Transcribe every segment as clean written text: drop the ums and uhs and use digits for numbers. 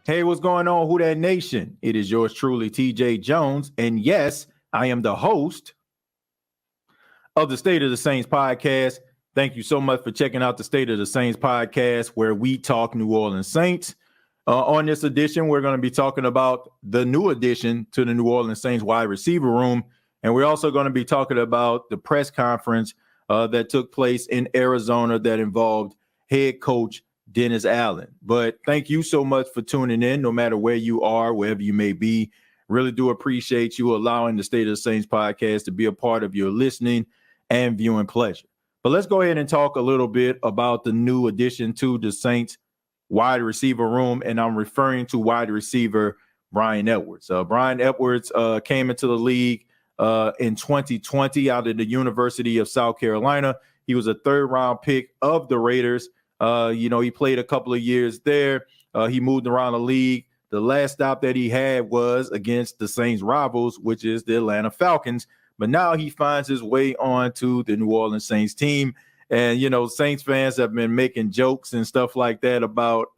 Hey, what's going on, Who That Nation? It is yours truly, TJ Jones. And yes, I am the host of the State of the Saints podcast. Thank you so much for checking out the State of the Saints podcast, where we talk New Orleans Saints. On this edition, we're going to be talking about the new addition to the New Orleans Saints wide receiver room. And we're also going to be talking about the press conference that took place in Arizona that involved head coach Dennis Allen. But thank you so much for tuning in, no matter where you are, wherever you may be. Really do appreciate you allowing the State of the Saints podcast to be a part of your listening and viewing pleasure. But let's go ahead and talk a little bit about the new addition to the Saints wide receiver room, and I'm referring to wide receiver Bryan Edwards. Bryan Edwards came into the league in 2020 out of the University of South Carolina. He was a third-round pick of the Raiders. He played a couple of years there. He moved around the league. The last stop that he had was against the Saints' rivals, which is the Atlanta Falcons. But now he finds his way on to the New Orleans Saints team. And, Saints fans have been making jokes and stuff like that about,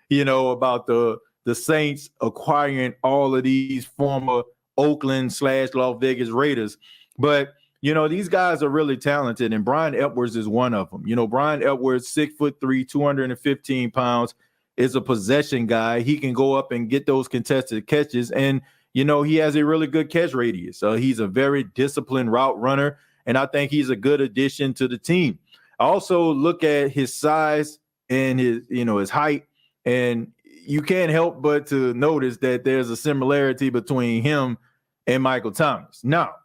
about the Saints acquiring all of these former Oakland/Las Vegas Raiders. But these guys are really talented, and Bryan Edwards is one of them. Bryan Edwards, 6'3", 215 pounds, is a possession guy. He can go up and get those contested catches, and, he has a really good catch radius. He's a very disciplined route runner, and I think he's a good addition to the team. I also look at his size and his height, and you can't help but to notice that there's a similarity between him and Michael Thomas. Now,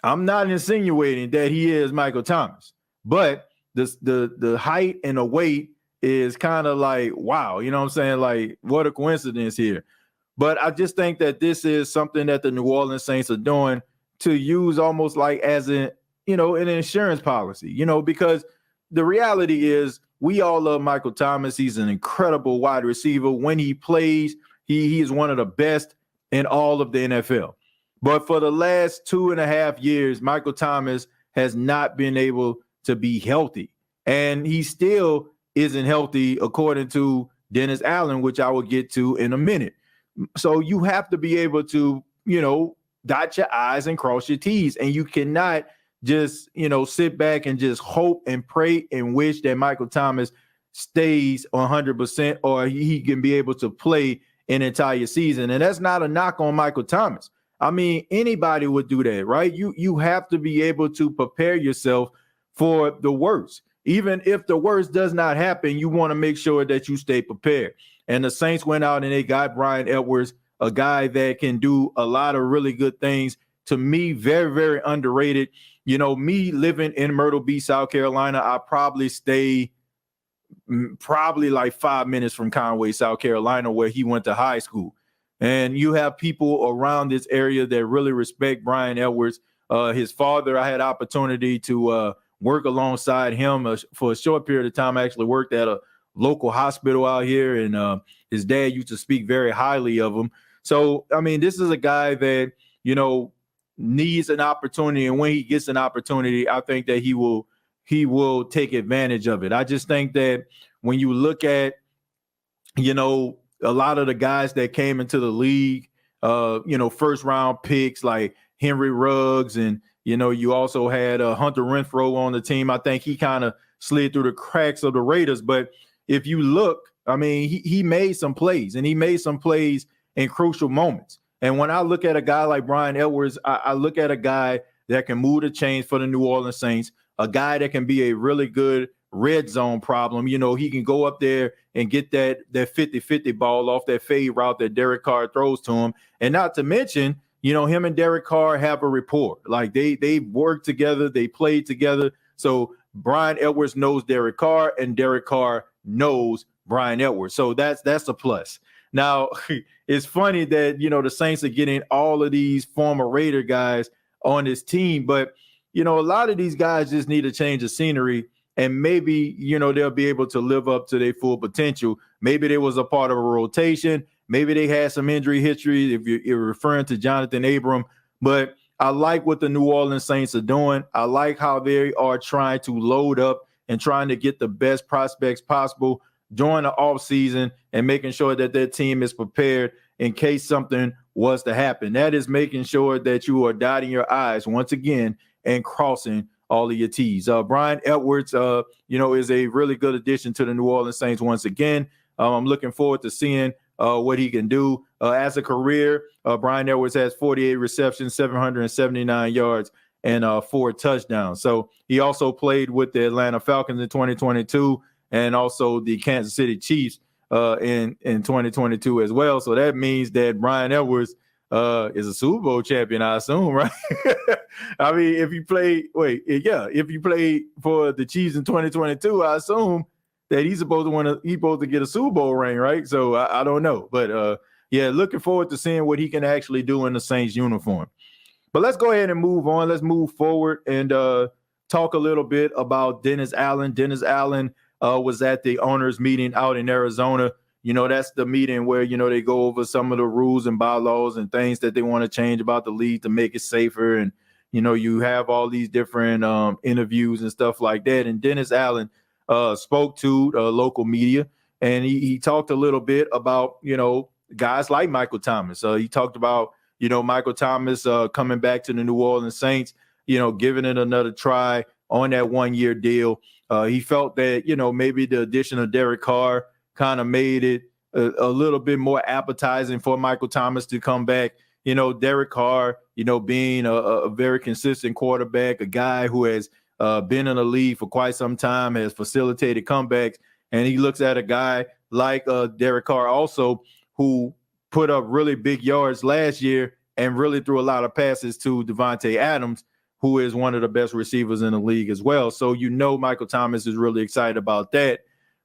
I'm not insinuating that he is Michael Thomas, but the height and the weight is kind of like, wow, you know what I'm saying? Like, what a coincidence here. But I just think that this is something that the New Orleans Saints are doing to use almost like as an insurance policy, because the reality is we all love Michael Thomas. He's an incredible wide receiver. When he plays, he is one of the best in all of the NFL. But for the last 2.5 years, Michael Thomas has not been able to be healthy. And he still isn't healthy, according to Dennis Allen, which I will get to in a minute. So you have to be able to, dot your I's and cross your T's. And you cannot just, sit back and just hope and pray and wish that Michael Thomas stays 100% or he can be able to play an entire season. And that's not a knock on Michael Thomas. I mean, anybody would do that, right? You have to be able to prepare yourself for the worst. Even if the worst does not happen, you want to make sure that you stay prepared. And the Saints went out and they got Bryan Edwards, a guy that can do a lot of really good things. To me, very, very underrated. Me living in Myrtle Beach, South Carolina, I probably stay like 5 minutes from Conway, South Carolina, where he went to high school. And you have people around this area that really respect Bryan Edwards. His father, I had opportunity to work alongside him for a short period of time. I actually worked at a local hospital out here, and his dad used to speak very highly of him. So, I mean, this is a guy that, needs an opportunity. And when he gets an opportunity, I think that he will take advantage of it. I just think that when you look at, a lot of the guys that came into the league, first round picks like Henry Ruggs, and, you also had Hunter Renfrow on the team. I think he kind of slid through the cracks of the Raiders. But if you look, I mean, he made some plays, and he made some plays in crucial moments. And when I look at a guy like Bryan Edwards, I look at a guy that can move the chains for the New Orleans Saints, a guy that can be a really good red zone problem. He can go up there and get that 50-50 ball off that fade route that Derek Carr throws to him. And not to mention, him and Derek Carr have a rapport. Like they work together, they played together. So Bryan Edwards knows Derek Carr, and Derek Carr knows Bryan Edwards. So that's a plus. Now, it's funny that, the Saints are getting all of these former Raider guys on this team, but, a lot of these guys just need a change of scenery, and maybe, they'll be able to live up to their full potential. Maybe they was a part of a rotation. Maybe they had some injury history, if you're referring to Jonathan Abram. But I like what the New Orleans Saints are doing. I like how they are trying to load up and trying to get the best prospects possible. during the offseason and making sure that their team is prepared in case something was to happen. That is making sure that you are dotting your I's once again and crossing all of your T's. Bryan Edwards, is a really good addition to the New Orleans Saints once again. I'm looking forward to seeing what he can do. As a career, Bryan Edwards has 48 receptions, 779 yards, and 4 touchdowns. So he also played with the Atlanta Falcons in 2022 and also the Kansas City Chiefs in 2022 as well. So that means that Bryan Edwards is a Super Bowl champion, I assume, right? I mean, if you played for the Chiefs in 2022, I assume that he's supposed to get a Super Bowl ring, right? So I don't know, but looking forward to seeing what he can actually do in the Saints uniform. But let's go ahead and move on. Let's move forward and talk a little bit about Dennis Allen. Dennis Allen was at the owners' meeting out in Arizona. That's the meeting where, they go over some of the rules and bylaws and things that they want to change about the league to make it safer. And, you have all these different interviews and stuff like that. And Dennis Allen spoke to local media, and he talked a little bit about, guys like Michael Thomas. He talked about, Michael Thomas coming back to the New Orleans Saints, giving it another try on that 1-year deal. He felt that, maybe the addition of Derek Carr kind of made it a little bit more appetizing for Michael Thomas to come back. Derek Carr, being a very consistent quarterback, a guy who has been in the league for quite some time, has facilitated comebacks. And he looks at a guy like Derek Carr also, who put up really big yards last year and really threw a lot of passes to Devontae Adams, who is one of the best receivers in the league as well. So, Michael Thomas is really excited about that.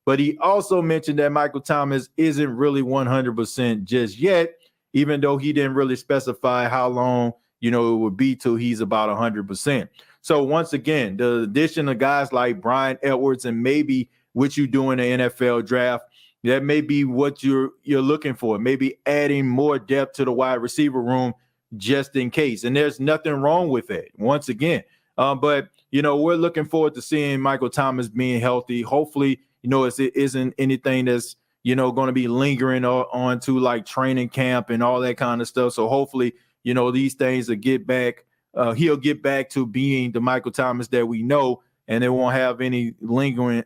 But he also mentioned that Michael Thomas isn't really 100% just yet, even though he didn't really specify how long, it would be till he's about 100%. So once again, the addition of guys like Bryan Edwards and maybe what you do in the NFL draft, that may be what you're looking for, maybe adding more depth to the wide receiver room just in case. And there's nothing wrong with that, once again. But, we're looking forward to seeing Michael Thomas being healthy. Hopefully, it isn't anything that's, going to be lingering on to like training camp and all that kind of stuff. So hopefully, these things will get back. He'll get back to being the Michael Thomas that we know, and it won't have any lingering.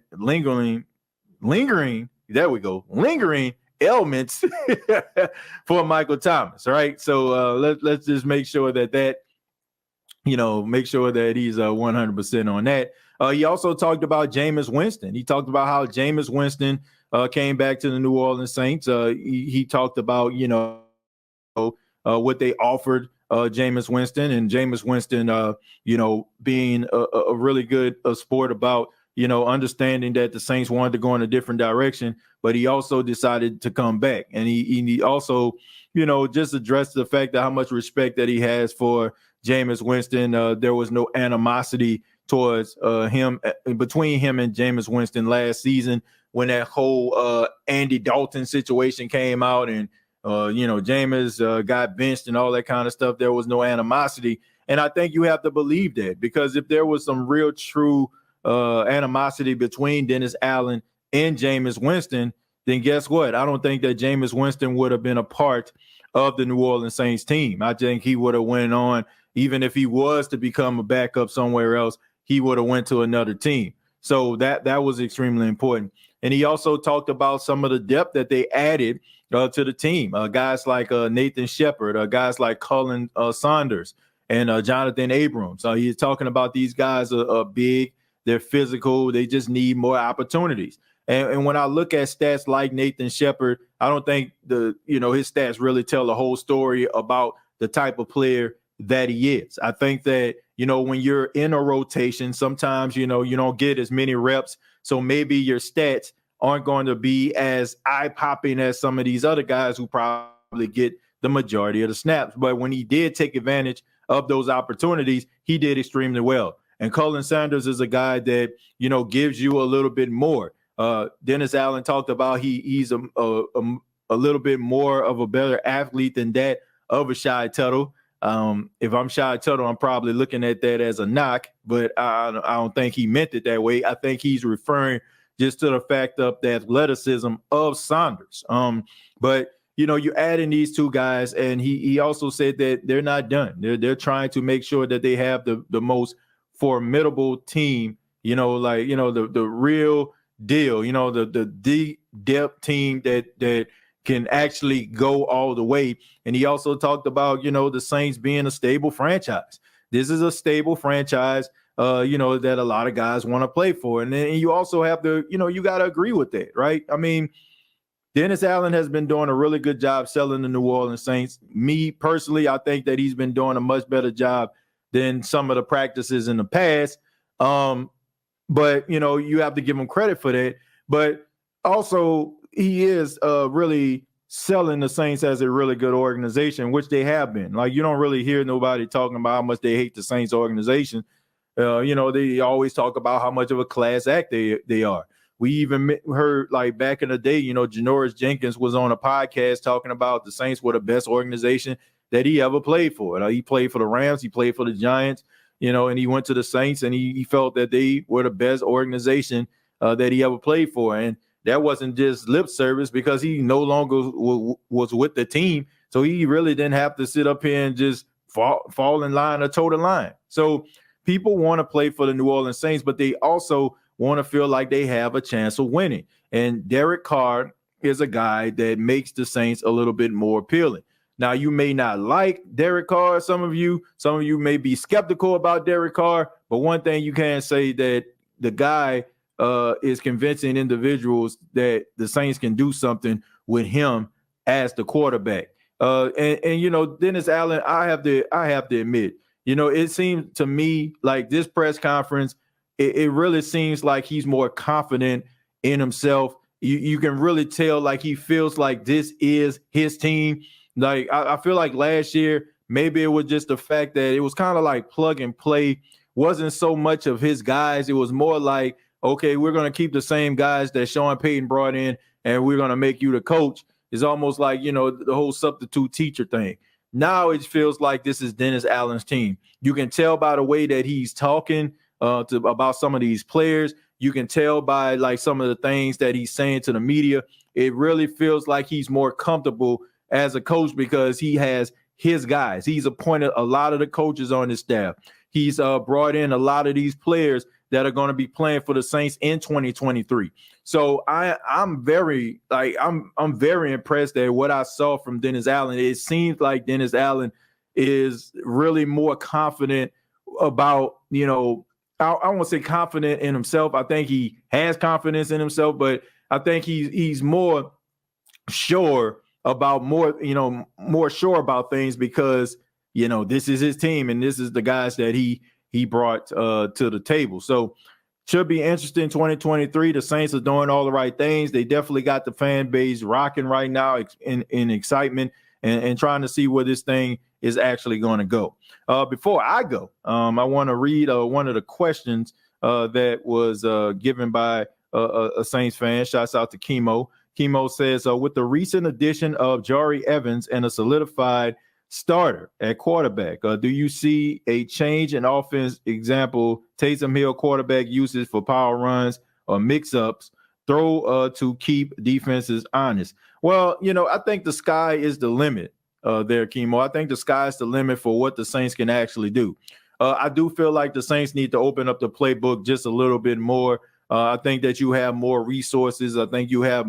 There we go. Lingering ailments for Michael Thomas. Right. So let's just make sure that make sure that he's 100% on that. He also talked about Jameis Winston. He talked about how Jameis Winston came back to the New Orleans Saints. He talked about, what they offered Jameis Winston, and Jameis Winston, being a really good sport about, understanding that the Saints wanted to go in a different direction, but he also decided to come back. And he also, just addressed the fact that how much respect that he has for Jameis Winston. There was no animosity towards him between him and Jameis Winston last season when that whole Andy Dalton situation came out and, Jameis got benched and all that kind of stuff. There was no animosity. And I think you have to believe that, because if there was some real true animosity between Dennis Allen and Jameis Winston, then guess what? I don't think that Jameis Winston would have been a part of the New Orleans Saints team. I think he would have went on, even if he was to become a backup somewhere else, he would have went to another team. So that was extremely important. And he also talked about some of the depth that they added to the team. Guys like Nathan Shepard, guys like Cullen Saunders, and Jonathan Abrams. He's talking about these guys are big, they're physical, they just need more opportunities. And when I look at stats like Nathan Shepard, I don't think his stats really tell the whole story about the type of player that he is. I think that, when you're in a rotation, sometimes, you don't get as many reps. So maybe your stats aren't going to be as eye-popping as some of these other guys who probably get the majority of the snaps. But when he did take advantage of those opportunities, he did extremely well. And Cullen Saunders is a guy that, gives you a little bit more. Dennis Allen talked about he's a little bit more of a better athlete than that of a Shy Tuttle. If I'm Shy Tuttle, I'm probably looking at that as a knock, but I don't think he meant it that way. I think he's referring just to the fact of the athleticism of Saunders. But you add in these two guys, and he also said that they're not done. They're trying to make sure that they have the most formidable team, the real deal, the deep depth team that can actually go all the way. And he also talked about, the Saints being a stable franchise. This is a stable franchise, that a lot of guys want to play for. And then you also have to, you got to agree with that, right? I mean, Dennis Allen has been doing a really good job selling the New Orleans Saints. Me personally, I think that he's been doing a much better job than some of the practices in the past. But, you have to give him credit for that. But also, he is really selling the Saints as a really good organization, which they have been. Like, you don't really hear nobody talking about how much they hate the Saints organization. They always talk about how much of a class act they are. We even heard, like, back in the day, Janoris Jenkins was on a podcast talking about the Saints were the best organization that he ever played for. He played for the Rams, he played for the Giants, and he went to the Saints, and he felt that they were the best organization that he ever played for. And that wasn't just lip service, because he no longer was with the team. So he really didn't have to sit up here and just fall in line or toe the line. So people want to play for the New Orleans Saints, but they also want to feel like they have a chance of winning. And Derek Carr is a guy that makes the Saints a little bit more appealing. Now, you may not like Derek Carr. Some of you may be skeptical about Derek Carr, but one thing you can say that the guy is convincing individuals that the Saints can do something with him as the quarterback. And Dennis Allen, I have to admit, it seems to me like this press conference, it really seems like he's more confident in himself. You can really tell, like, he feels like this is his team. Like, I feel like last year, maybe it was just the fact that it was kind of like plug and play. Wasn't so much of his guys. It was more like, okay, we're going to keep the same guys that Sean Payton brought in, and we're going to make you the coach. It's almost like, the whole substitute teacher thing. Now it feels like this is Dennis Allen's team. You can tell by the way that he's talking about some of these players. You can tell by, like, some of the things that he's saying to the media. It really feels like he's more comfortable as a coach because he has his guys. He's appointed a lot of the coaches on his staff. He's brought in a lot of these players that are going to be playing for the Saints in 2023. So I'm very impressed at what I saw from Dennis Allen. It seems like Dennis Allen is really more confident about, I won't say confident in himself. I think he has confidence in himself, but I think he's more sure about more sure about things because, this is his team and this is the guys that he brought to the table. So should be interesting in 2023. The Saints are doing all the right things. They definitely got the fan base rocking right now in excitement and trying to see where this thing is actually going to go. Before I go, I want to read one of the questions that was given by a Saints fan. Shouts out to Chemo. Chemo says, with the recent addition of Jari Evans and a solidified starter at quarterback, do you see a change in offense? Example, Taysom Hill quarterback usage for power runs or mix-ups, throw to keep defenses honest. Well, I think the sky is the limit there, Chemo. I think the sky is the limit for what the Saints can actually do. I do feel like the Saints need to open up the playbook just a little bit more. I think that you have more resources. I think you have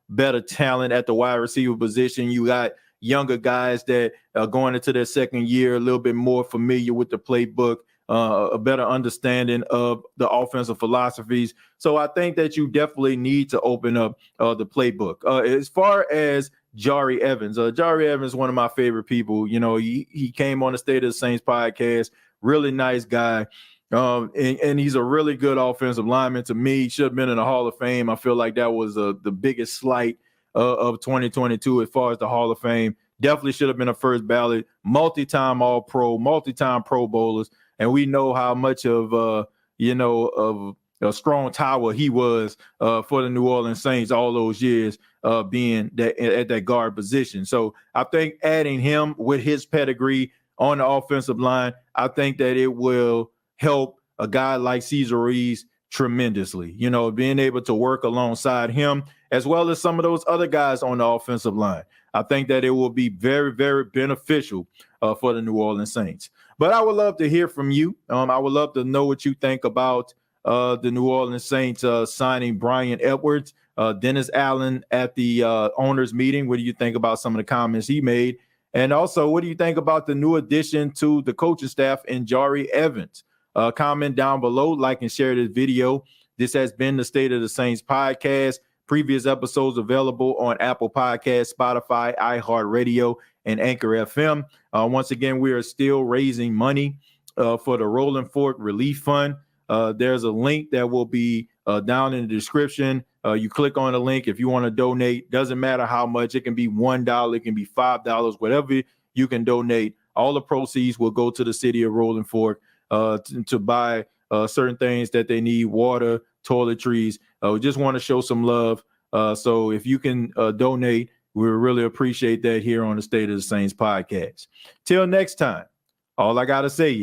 better talent at the wide receiver position. You got younger guys that are going into their second year, a little bit more familiar with the playbook, a better understanding of the offensive philosophies. So I think that you definitely need to open up the playbook. As far as Jari Evans is one of my favorite people. He came on the State of the Saints podcast, really nice guy. And he's a really good offensive lineman. To me, he should have been in the Hall of Fame. I feel like that was the biggest slight of 2022 as far as the Hall of Fame. Definitely should have been a first ballot, multi-time All-Pro, multi-time Pro Bowlers. And we know how much of of a strong tower he was for the New Orleans Saints all those years being at that guard position. So I think adding him with his pedigree on the offensive line, I think that it will help a guy like Cesar Ruiz tremendously. You know, being able to work alongside him as well as some of those other guys on the offensive line. I think that it will be very, very beneficial for the New Orleans Saints. But I would love to hear from you. I would love to know what you think about the New Orleans Saints signing Bryan Edwards, Dennis Allen at the owners meeting. What do you think about some of the comments he made? And also, what do you think about the new addition to the coaching staff in Jari Evans? Comment down below, like and share this video. This has been the State of the Saints podcast. Previous episodes available on Apple Podcasts, Spotify, iHeartRadio, and Anchor FM. Once again, we are still raising money for the Rolling Fork Relief Fund. There's a link that will be down in the description. You click on the link if you want to donate. Doesn't matter how much. It can be $1, it can be $5, whatever you can donate. All the proceeds will go to the city of Rolling Fork to buy certain things that they need, water, toiletries. We just want to show some love. So if you can donate, we really appreciate that here on the State of the Saints podcast. Till next time, all I got to say